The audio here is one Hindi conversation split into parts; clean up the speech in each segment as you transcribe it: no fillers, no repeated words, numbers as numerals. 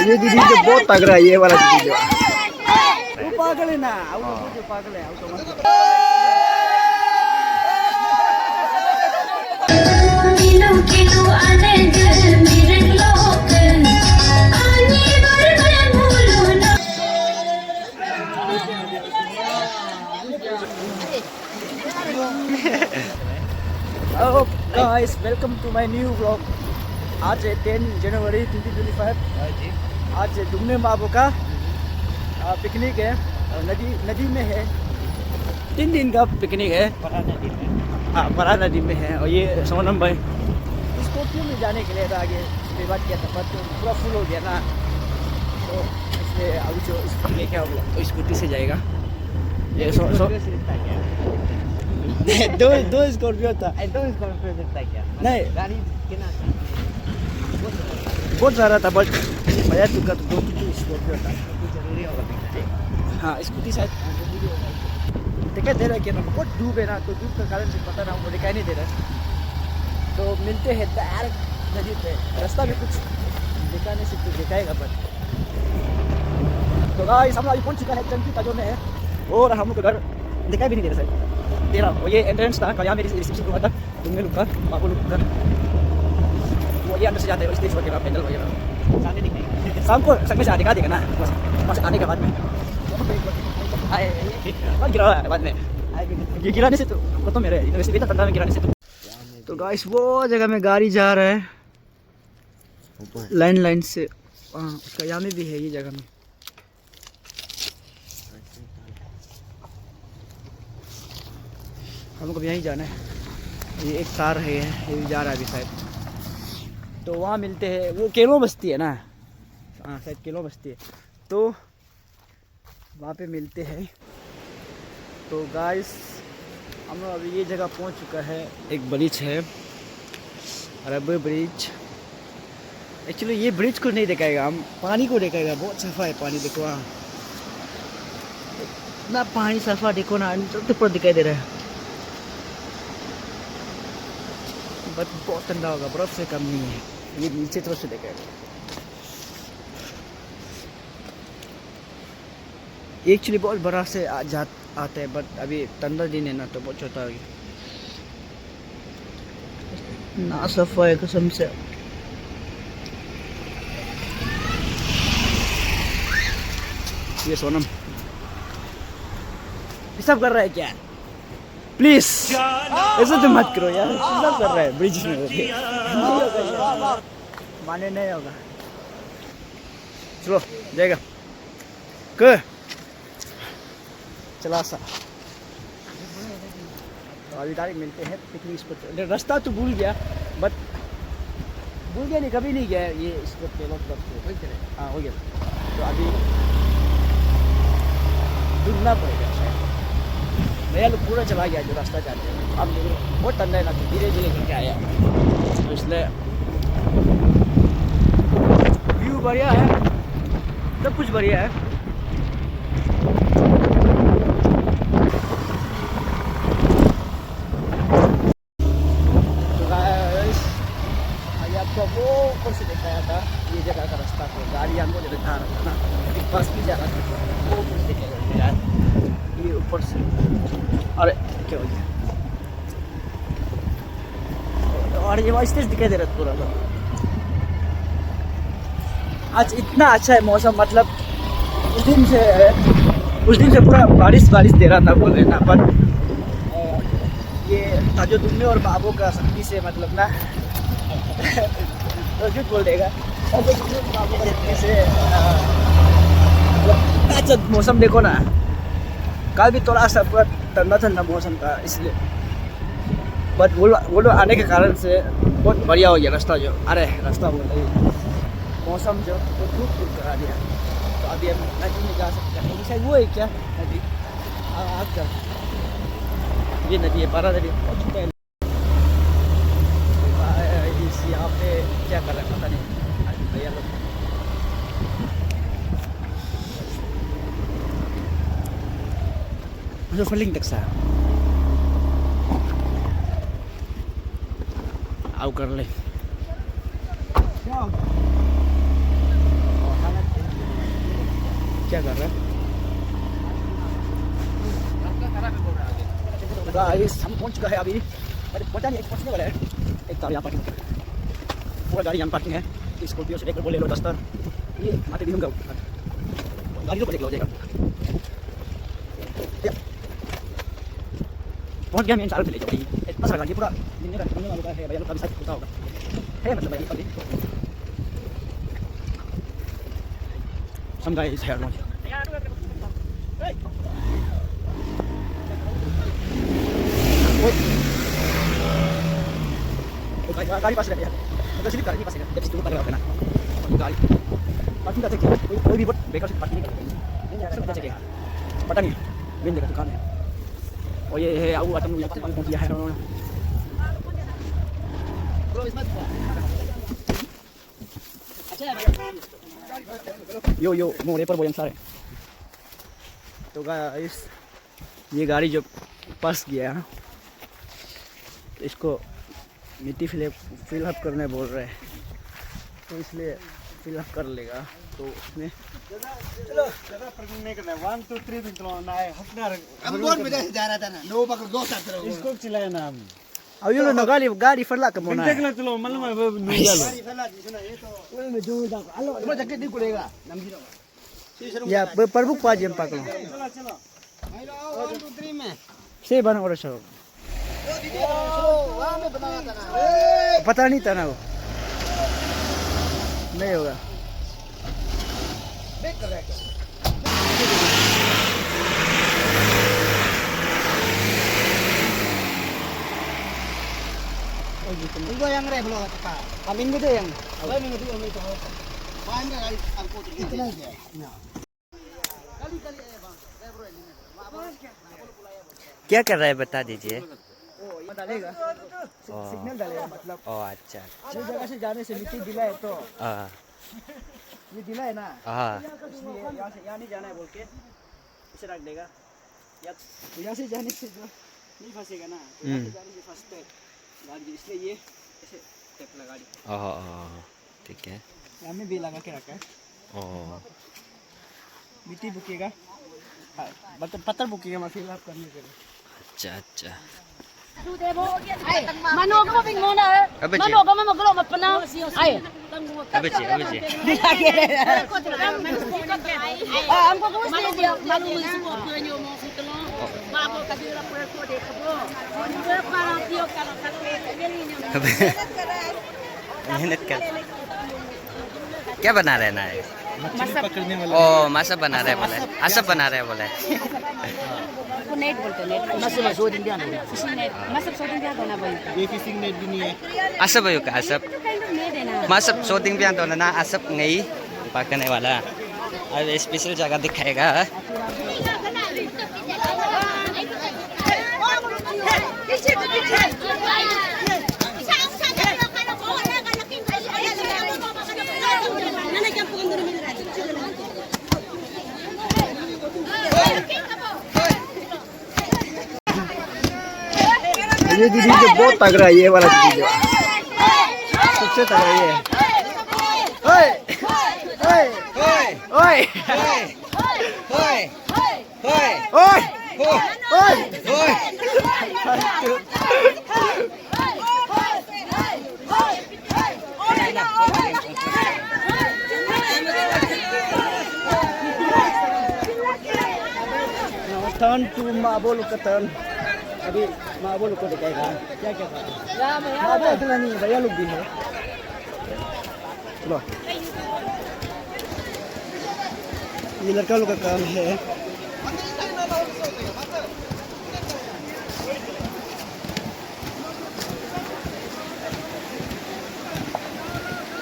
ये दीदी तो बहुत तगड़ा है, ये वाला दीदी जो वो पागल है ना, वो जो पागल है Hello guys, welcome to my new vlog. आज है 10 जनवरी 2025। आज डुमने माबो का पिकनिक है, नदी में है। 3 दिन का पिकनिक है, हाँ परा नदी में है। और ये सोनम भाई इसको क्यों में जाने के लिए था, आगे इसके बाद क्या था, पर तो पूरा फुल हो गया ना, तो इसलिए अभी जो इसको लेके आओ तो स्कूटी से जाएगा। ये दो स्कॉर्पियो था, नहीं गाड़ी बहुत सारा था, बट बजाय तुका तो 2 स्कॉर्पियो था। हाँ स्कूटी शायद दिखाई दे रहा है कि ना बहुत धूप है ना, तो धूप का कारण से पता ना हमको दिखाई नहीं दे रहा है। तो मिलते हैं डायरेक्ट नदी पे, रास्ता में कुछ दिखाने से कुछ दिखाएगा। पर तो गाइस हम अभी पहुंच चुका है चंकी ताजो में है, और हम लोग घर दिखाई भी नहीं दे रहा है तेरा। ये एंट्रेंस था, यहाँ मेरी रिसेप्शन हुआ था, तुमने लोग का बाबू लोग का वो ये अंदर से जाते हैं स्टेज वगैरह पैदल वगैरह। शाम को संग में से दिखा देगा ना, बस आने के बाद में गिरा है बाद में ये गिराने से तो तो मेरे वैसे भी ठंडा में गिराने से तो गाइस वो जगह में गाड़ी जा रहा है लाइन से, उसका यहाँ में भी है ये जगह में। हमको यहीं जाना है, ये एक कार है, ये भी जा रहा है अभी शायद। तो वहाँ मिलते हैं, वो केलो बस्ती है ना, हाँ शायद केलो बस्ती है, तो वहाँ पे मिलते हैं। तो गाइस हम लोग अभी ये जगह पहुँच चुका है, एक ब्रिज है अरब ब्रिज। एक्चुअली ये ब्रिज को नहीं दिखाएगा, हम पानी को दिखाएगा। बहुत सफ़ा है पानी, देखो वहाँ इतना पानी सफ़ा, देखो ना ऊपर दिखाई दे रहा है, बट बहुत ठंडा होगा, बर्फ से कम नहीं है। ये नीचे तरफ से देखेगा, एक्चुअली बहुत बड़ा से आते हैं, बट अभी ठंडा दिन है ना, तो बहुत छोटा हो गया ना, सफा है कसम से। ये सोनम सब कर रहा है क्या, प्लीज ऐसा तो मत करो यार, सब कर रहा है ब्रिज में माने नहीं होगा। चलो जाएगा क चला सा। तो अभी डायरेक्ट मिलते हैं पिकनिक स्पॉट। रास्ता तो भूल गया, बट भूल गया नहीं, कभी नहीं गया ये स्पॉट पे, मतलब हाँ हो गया। तो अभी ढूंढना पड़ेगा शायद, नया लोग पूरा चला गया जो रास्ता जाते हैं। अब बहुत ठंडा है ना, तो धीरे धीरे करके आया, तो इसलिए व्यू बढ़िया है, सब कुछ बढ़िया है। तो अभी आपको वो ऊपर से दिखाया था ये जगह का रास्ता, को गाड़ी हमको दिखा रहा था ना, एक बस भी जा रहा था, वो ऊपर से दिखाया यार, ये ऊपर से। अरे क्या हो गया, और ये वहाँ स्टेज दिखाई दे रहा है पूरा। तो आज इतना अच्छा है मौसम, मतलब उस दिन से पूरा बारिश दे रहा था बोल रहे ना, पर ये ताजो दुम्ने और बाबू का शक्ति से मतलब ना तो झूठ बोल देगा, ताजो दुम्ने और बाबू का शक्ति से मतलब अच्छा मौसम देखो ना। कल भी थोड़ा सा पूरा ठंडा मौसम था, इसलिए बट वो लोग आने के कारण से बहुत बढ़िया हो गया रास्ता। जो अरे रास्ता बोल रही मौसम जो तो धूप करा दिया। तो अभी हम नदी में जा सकते हैं, शायद वो है क्या नदी, आग का ये नदी है, पारा नदी पहुँच चुका है। यहाँ पे क्या कर रहा है पता नहीं भैया लोग। मुझे फलिंग तक सा आओ कर ले क्या कर रहा है। गाइस हम पहुंच चुका है अभी, अरे पता नहीं पहुंचने वाला है। एक कार यहाँ पार्किंग, पूरा गाड़ी यहाँ पार्किंग है। स्कॉर्पियो से लेकर बोलेरो डस्टर, ये माते दिनों का गाड़ी तो हो जाएगा। पहुंच गया, मैं चालू ले जाऊँगी। इतना सारा गाड़ी पूरा मिलने का मिलने वाला है, भैया लोग का भी साथ होता होगा है, मतलब भाई अभी some guys here not गाड़ी पास रहती है, मतलब सिर्फ गाड़ी पास है, जब इसको पकड़ा होगा ना गाड़ी पार्किंग का चेक कोई भी बेकार से पार्किंग नहीं करते, सब चेक पता नहीं मेन जगह दुकान है। और ये है आऊ आतम यहाँ पार्किंग पहुंच गया है उन्होंने। यो यो मोड़े पर बोयम सारे। तो गाइस ये गाड़ी जो फंस गया, इसको मिट्टी फिलअप करने बोल रहे हैं, तो इसलिए फिलअप कर लेगा। तो उसमें चलो जगह पार्किंग नहीं करना है, 1 2 3 दिन चलाना है। हम बोर्ड में कैसे जा रहा था ना, नो पकड़ दो साथ रहो, इसको चिल्लाया ना हम। अब ये लोग गाड़ी फरला के मोना देख लो, चलो मालूम है वो नहीं चलो गाड़ी फैला दी सुना, ये तो वो में जो दा हेलो वो जगह नहीं पड़ेगा नमजी या प्रभु पाजी हम पकड़ो। चलो चलो हेलो 1 2 3 में से बना और सो वो दीदी वहां में बनाया था ना, पता नहीं था ना, वो नहीं होगा। देख कर रहा है Igo yang re belum apa? Amin gitu yang. Apa minggu itu itu? Bahan ka kali aku itu aja. Nah. Kali-kali ya bang. Saya bro ini. क्या कर रहा है बता दीजिए। ओ ये डालेगा, सिग्नल डालेगा, मतलब ओ अच्छा ये जगह से जाने से मिट्टी दिला है, तो हाँ ये दिला है ना, हाँ इसलिए यहाँ से यहाँ नहीं जाना है बोल के इसे रख देगा। यहाँ से जाने से जो नहीं फंसेगा ना, तो यहाँ से जाने से फंसते गाड़ी, इसलिए ये ऐसे टेप लगा दी। ठीक है। यहाँ में भी लगा के रखा है। मिट्टी बुकेगा, पत्थर बुकेगा, मैं फिलअप करने के लिए। अच्छा अच्छा Mano ka maping muna eh. Mano ka mamaglo mapana. Ay. अब जी Am ko gusto dia malu musuh ko nyo mo fitlo. Babo ka dira por ko de ko. Mo para tio kala मेहनत कर। क्या बना रहे ना, मछली पकड़ने वाला। ओ मासा बना रहे बोले, असब बना रहे बोले। net bolte net. Masih masuk India nih. Fishing net. Masuk shooting dia gana boy. ये फिशिंग नेट भी नहीं है। असब है का असब Kind of net है ना. मासब शूटिंग भी आंदोलन ना, असब नहीं पकड़ने वाला। अब स्पेशल जगह दिखाएगा। ये दीदी जो बहुत तगड़ा है, ये वाला दीदी जो सबसे तगड़ा ये है। ओए ओए ओए ओए ओए टर्न टू मार्बल का टर्न। अभी मार्बल को दिखाएगा क्या क्या था। मार्बल अकेला नहीं, भैया लोग भी है। चलो ये लड़का लोग का काम है।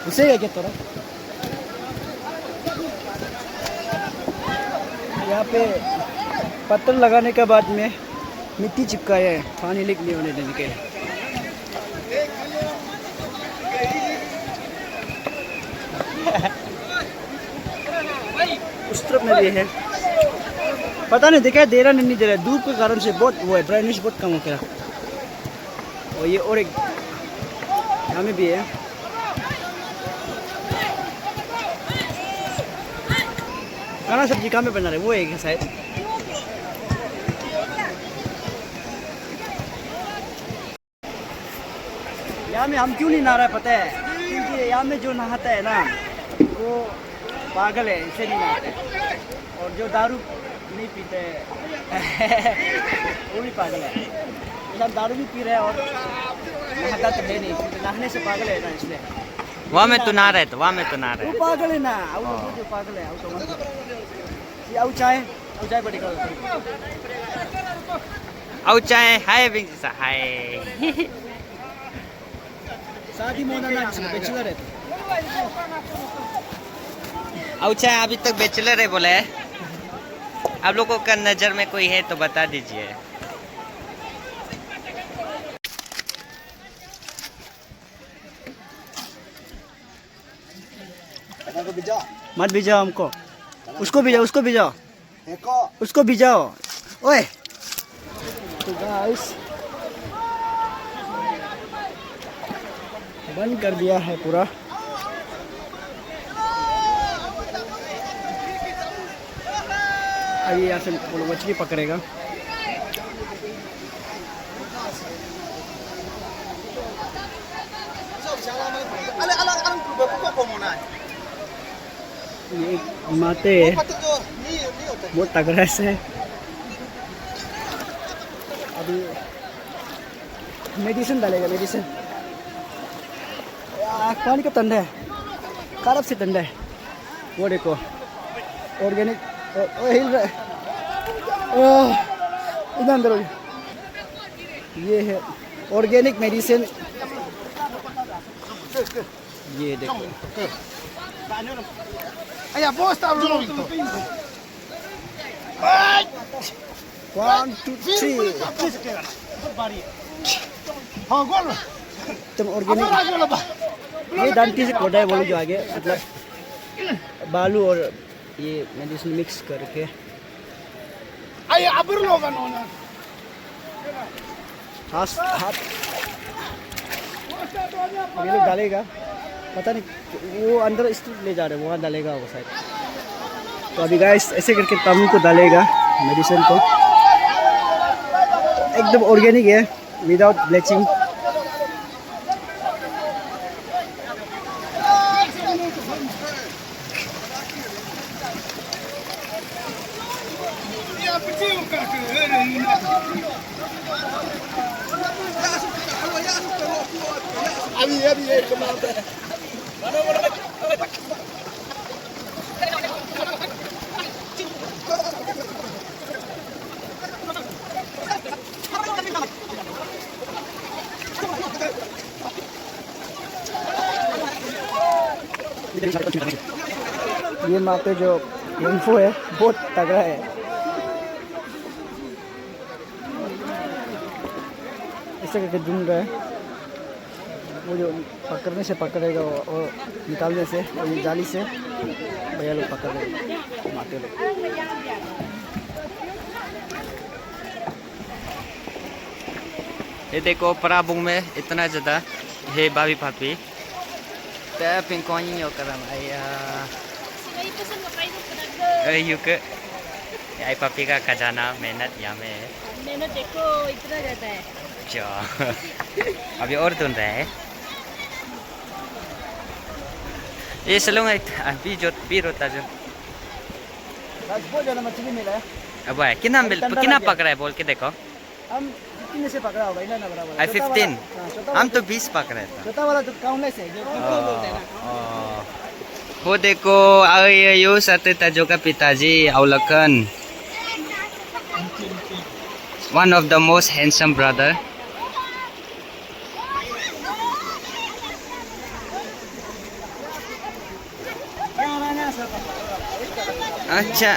उसे क्या कहता रहा, यहाँ पे पत्थर लगाने के बाद में मिट्टी चिपकाया है, पानी लीक नहीं होने देने के। उस तरफ में भी है, पता नहीं दिखाई दे रहा नहीं दे रहा, धूप के कारण से बहुत वो है, ब्राइटनेस बहुत कम हो गया। और ये और एक यहाँ में भी है। खाना सब्जी कहाँ पे बना रहे, वो एक है शायद। यहाँ में हम क्यों नहीं नहा रहा है पता है? क्योंकि यहाँ में जो नहाता है ना वो पागल है, इसे नहीं नहाते। और जो दारू नहीं पीते वो भी पागल है। हम दारू भी पी रहे हैं और नहाता तो है नहीं, क्योंकि नहाने से पागल है ना, इसलिए। वहाँ में तो ना रहे, तो वहाँ में तो ना रहे। वो पागल है ना, वो जो पागल है, आउ चाय बड़ी कर। आउ चाहे हाय बिंग हाय। शादी मोना ना, बैचलर है। आउ चाहे अभी तक बैचलर है बोले। आप लोगों का नजर में कोई है तो बता दीजिए। मत भिजाओ हमको, उसको भिजाओ, उसको भिजाओ। ओए तो गाइस बंद कर दिया है पूरा। आइए यहाँ से मछली पकड़ेगा। ये माते बहुत तगड़ा से अभी मेडिसिन डालेगा, मेडिसिन। पानी का ठंडा है, खराब से ठंडा है। वो देखो ऑर्गेनिक हिल रहा है इधर अंदर। ये है ऑर्गेनिक मेडिसिन, ये देखो। Aia, boa está Bruno Victor. 1 2 3 हाँ गोल तुम ऑर्गेनिक। ये डंटी से कोड़ा है बोलो जो आगे, मतलब बालू और ये मेडिसिन मिक्स करके। Aia, abur lo kan ona. हाथ ये लोग डालेगा, पता नहीं वो अंदर स्टूल ले जा रहे हैं, वहाँ डालेगा वो शायद। तो अभी गाइस ऐसे करके तम्मी को डालेगा मेडिसिन को। एकदम ऑर्गेनिक है, विदाउट ब्लीचिंग। अभी ये कमाल है। ये माते जो इन्फो है बहुत तगड़ा है। ऐसे करके ढूंढ रहा है, वो जो पकड़ने से पकड़ेगा और निकालने से, और ये जाली से भैया लोग पकड़ रहे माते लोग। ये देखो पराबुंग में इतना ज़्यादा है बाबी भाभी। Tapi kau ini orang ayah. Yuk ke, आई पापी का खजाना मेहनत यहाँ में है। मेहनत देखो इतना जाता है। अच्छा अभी और ढूंढ रहा है। ये सलोंग अभी जो पीर होता जो। बहुत ज़्यादा मछली मिला है। अब है कितना पकड़ा है बोल के देखो। हम 15 से पकड़ा होगा इतना बराबर। 15 हम तो 20 पकड़ा था। छोटा वाला तो काउंटलेस है, जो बोलते हैं ना। वो देखो आयो satu tajo का पिताजी अवलकन, one of the most handsome brother. अच्छा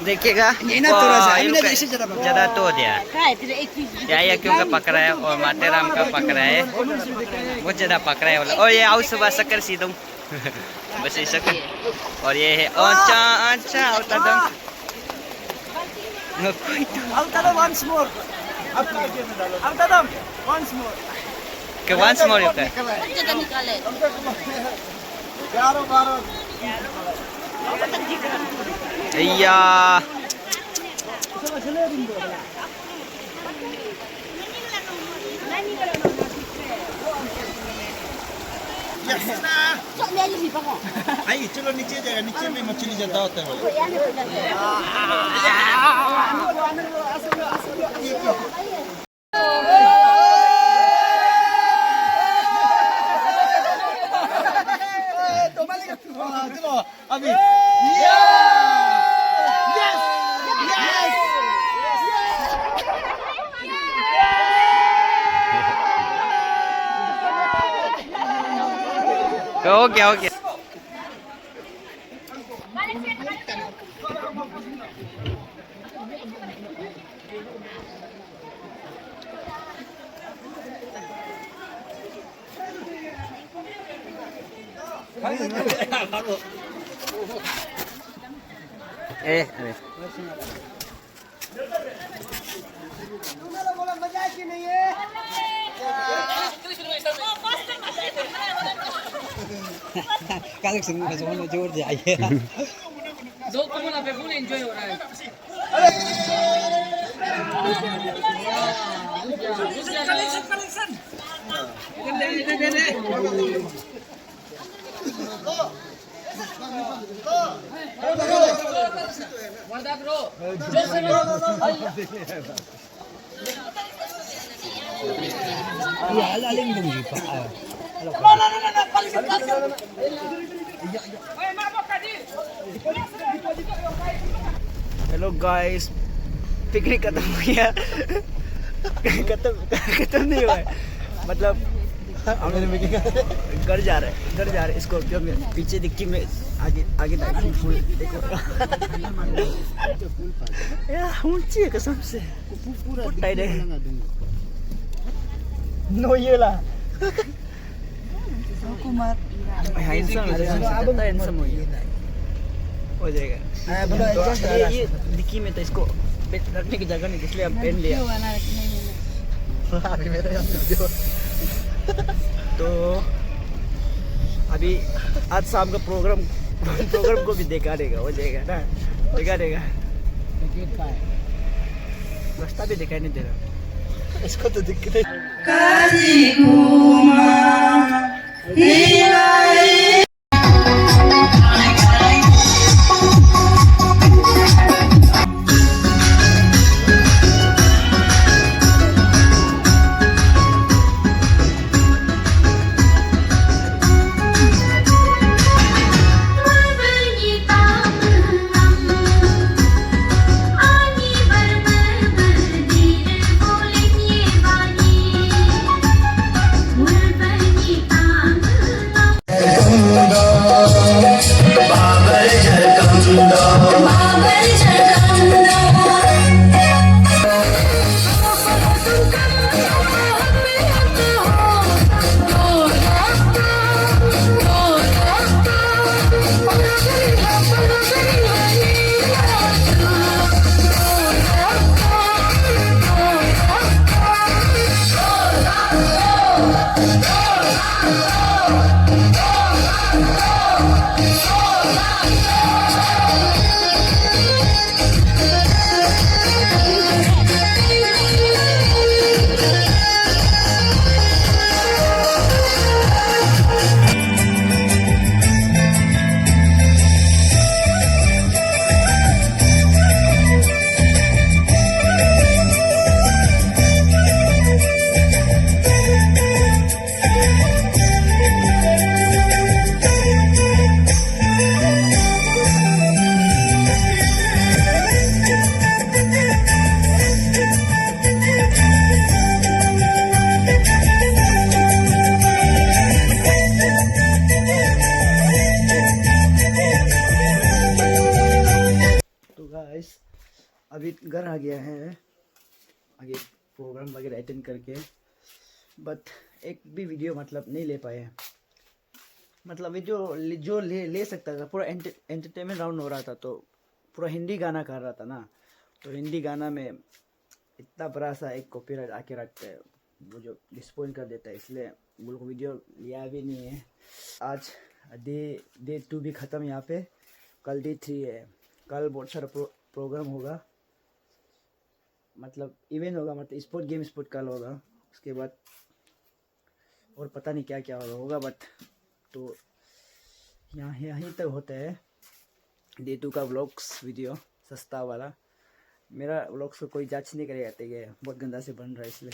देखिएगा ज्यादा तो दिया या क्यों का पकड़ा है और मातेराम का पकड़ा है, बहुत ज्यादा पकड़ा है। और ये आओ सुबह शक्कर सीधू बस शक्कर। और ये है अच्छा once more. Okay, once more you can. Kita nikalay. 11-12 Iya. Sok dia ni pokok. आई चलो नीचे जाएगा नीचे में मछली ज्यादा होता है चलो अभी हो गया हो गया. अरे कलेक्शन का जोन जोर जाइए दो कमला पे फुल एंजॉय हो रहा है हेलो गाइस, पिकनिक खत्म हो गया. खत्म नहीं हुआ है, मतलब घर जा रहे हैं स्कॉर्पियो में. पीछे डिक्की में आगे फूल देखो यार, ऊंची है कसम से. पूरा टाइट है. नो ये ला हैंडसम हो जाएगा. ये डिक्की में तो इसको रखने की जगह नहीं, इसलिए हम पहन लिया. तो अभी आज शाम का प्रोग्राम को भी दिखा देगा, हो जाएगा ना, दिखा देगा. रास्ता भी दिखाई नहीं दे रहा इसको, तो दिक्कत है. अभी घर आ गया है, आगे प्रोग्राम वगैरह अटेंड करके. बट एक भी वीडियो मतलब नहीं ले पाए. मतलब वीडियो जो ले सकता था, पूरा एंटरटेनमेंट राउंड हो रहा था, तो पूरा हिंदी गाना कर रहा था ना. तो हिंदी गाना में इतना बड़ा सा एक कॉपीराइट आके रखते हैं, वो जो डिस्पॉइंट कर देता है, इसलिए वो लोग वीडियो लिया भी नहीं है। आज डे 2 भी ख़त्म यहाँ पे, कल डे 3 है। कल बहुत सारा प्रोग्राम होगा, मतलब इवेंट होगा, मतलब स्पोर्ट गेम स्पोर्ट कल होगा। उसके बाद और पता नहीं क्या क्या होगा बट तो यहीं तक होता है डे 2 का व्लॉग्स वीडियो, सस्ता वाला। मेरा व्लॉग्स को कोई जज नहीं करेगा, बहुत गंदा से बन रहा है इसलिए।